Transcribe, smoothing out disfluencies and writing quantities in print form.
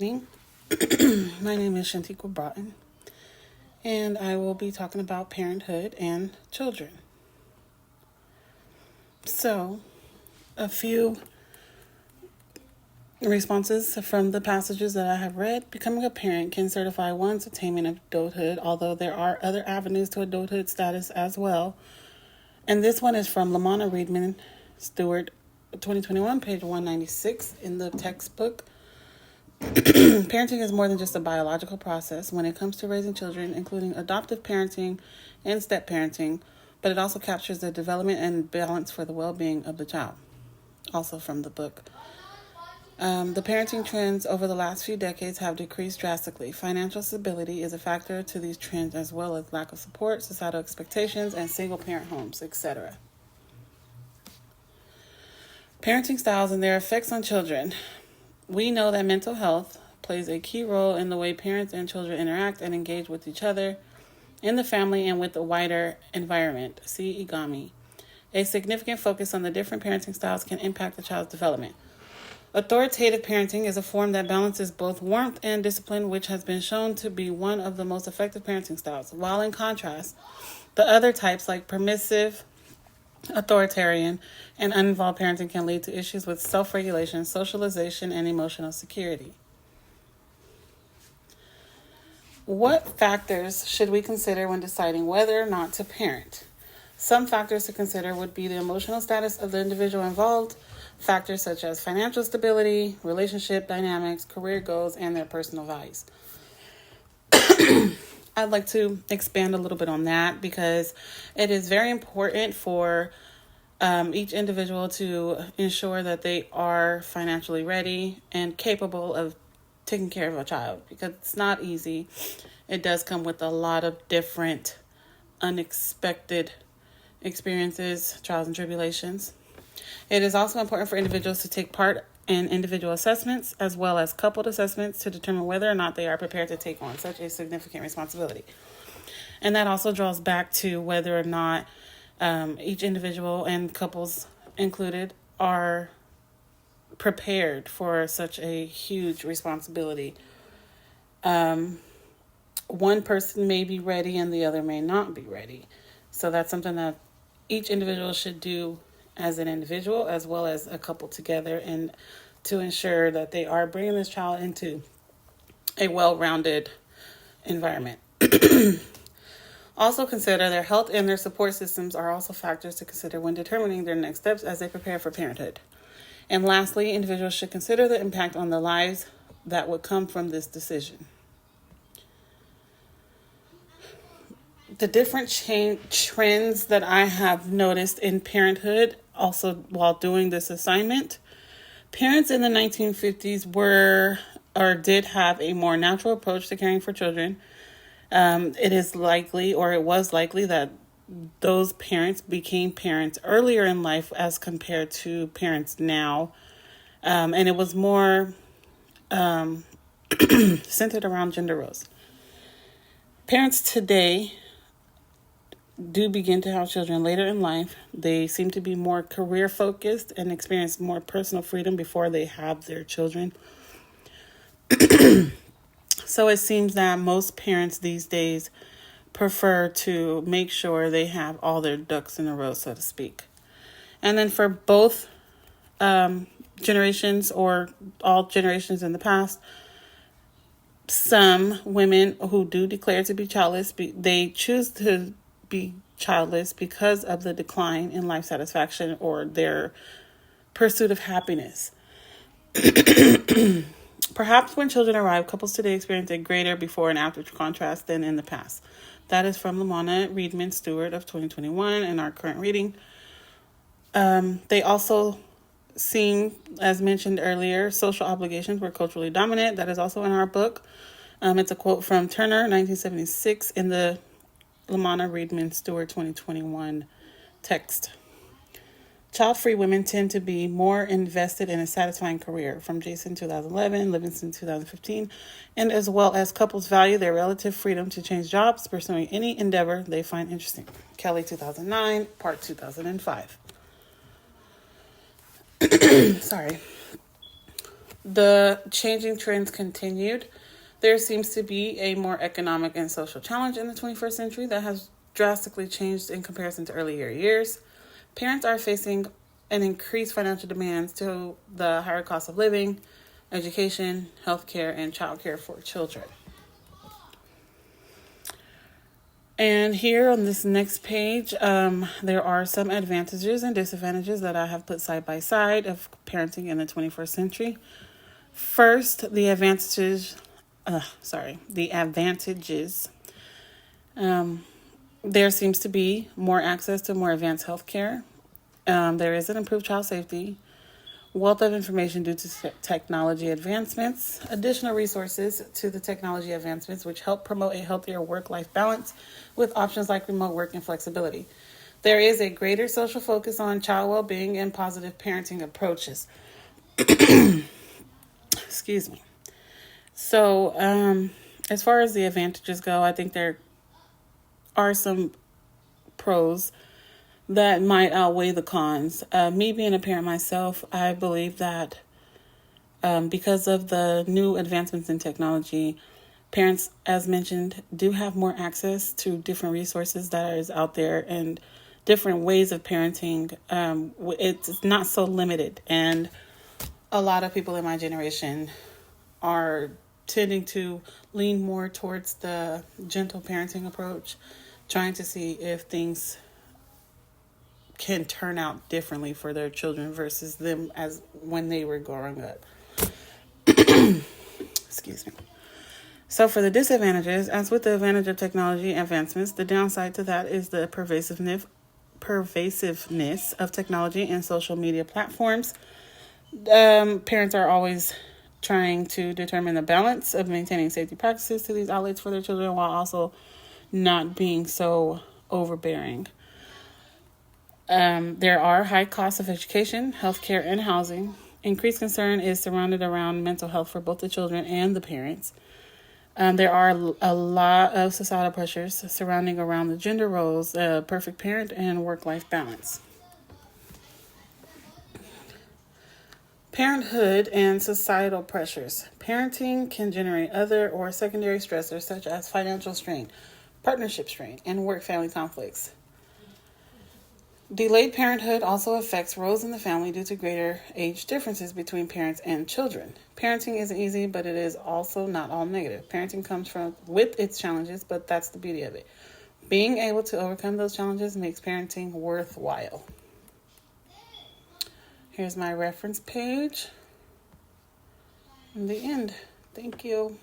My name is Shantiqua Broughton, and I will be talking about parenthood and children. So, a few responses from the passages that I have read. Becoming a parent can certify one's attainment of adulthood, although there are other avenues to adulthood status as well. And this one is from Lamona Reedman Stewart, 2021, page 196 in the textbook. Parenting is more than just a biological process when it comes to raising children, including adoptive parenting and step parenting, but it also captures the development and balance for the well-being of the child. Also from the book. The parenting trends over the last few decades have decreased drastically. Financial stability is a factor to these trends, as well as lack of support, societal expectations, and single-parent homes, etc. Parenting styles and their effects on children. We know that mental health plays a key role in the way parents and children interact and engage with each other, in the family, and with the wider environment. See Igami. A significant focus on the different parenting styles can impact the child's development. Authoritative parenting is a form that balances both warmth and discipline, which has been shown to be one of the most effective parenting styles. While in contrast, the other types like permissive, authoritarian, and uninvolved parenting can lead to issues with self-regulation, socialization, and emotional security. What factors should we consider when deciding whether or not to parent? Some factors to consider would be the emotional status of the individual involved, factors such as financial stability, relationship dynamics, career goals, and their personal values. I'd like to expand a little bit on that because it is very important for each individual to ensure that they are financially ready and capable of taking care of a child, because it's not easy. It does come with a lot of different unexpected experiences, trials, and tribulations. It is also important for individuals to take part in individual assessments as well as coupled assessments to determine whether or not they are prepared to take on such a significant responsibility. And that also draws back to whether or not each individual and couples included are prepared for such a huge responsibility. One person may be ready and the other may not be ready. So that's something that each individual should do as an individual as well as a couple together, and to ensure that they are bringing this child into a well-rounded environment. Also consider their health and their support systems are also factors to consider when determining their next steps as they prepare for parenthood. And lastly, individuals should consider the impact on the lives that would come from this decision. The different trends that I have noticed in parenthood, also while doing this assignment. Parents in the 1950s did have a more natural approach to caring for children. It was likely that those parents became parents earlier in life as compared to parents now. And it was more centered around gender roles. Parents today do begin to have children later in life. They seem to be more career focused and experience more personal freedom before they have their children. So it seems that most parents these days prefer to make sure they have all their ducks in a row, so to speak. And then for both generations, or all generations in the past, some women who do declare to be childless, they choose to be childless because of the decline in life satisfaction or their pursuit of happiness. Perhaps when children arrive, couples today experience a greater before and after contrast than in the past. That is from Lamona Reedman Stewart of 2021 in our current reading. They also seem, as mentioned earlier, social obligations were culturally dominant. That is also in our book. It's a quote from Turner, 1976, in the Lamona Reedman Stewart 2021 text. Child-free women tend to be more invested in a satisfying career, from Jason 2011, Livingston 2015, and as well as couples value their relative freedom to change jobs, pursuing any endeavor they find interesting. Kelly 2009, Part 2005. Sorry. the changing trends continued, there seems to be a more economic and social challenge in the 21st century that has drastically changed in comparison to earlier years. Parents are facing an increased financial demands to the higher cost of living, education, healthcare, and childcare for children. And here on this next page, there are some advantages and disadvantages that I have put side by side of parenting in the 21st century. First, the advantages. The advantages. There seems to be more access to more advanced healthcare. There is an improved child safety, wealth of information due to technology advancements, additional resources to the technology advancements, which help promote a healthier work-life balance with options like remote work and flexibility. There is a greater social focus on child well-being and positive parenting approaches. Excuse me. So, as far as the advantages go, I think there are some pros that might outweigh the cons. Me being a parent myself, I believe that because of the new advancements in technology, parents, as mentioned, do have more access to different resources that is out there and different ways of parenting. It's not so limited. And a lot of people in my generation are tending to lean more towards the gentle parenting approach, trying to see if things can turn out differently for their children versus them as when they were growing up. Excuse me. So for the disadvantages, as with the advantage of technology advancements, the downside to that is the pervasiveness of technology and social media platforms. Parents are always trying to determine the balance of maintaining safety practices to these outlets for their children while also not being so overbearing. There are high costs of education, healthcare, and housing. Increased concern is surrounded around mental health for both the children and the parents. There are a lot of societal pressures surrounding around the gender roles, perfect parent, and work-life balance. Parenthood and societal pressures. Parenting can generate other or secondary stressors such as financial strain, partnership strain, and work-family conflicts. Delayed parenthood also affects roles in the family due to greater age differences between parents and children. Parenting isn't easy, but it is also not all negative. Parenting comes with its challenges, but that's the beauty of it. Being able to overcome those challenges makes parenting worthwhile. Here's my reference page. In the end. Thank you.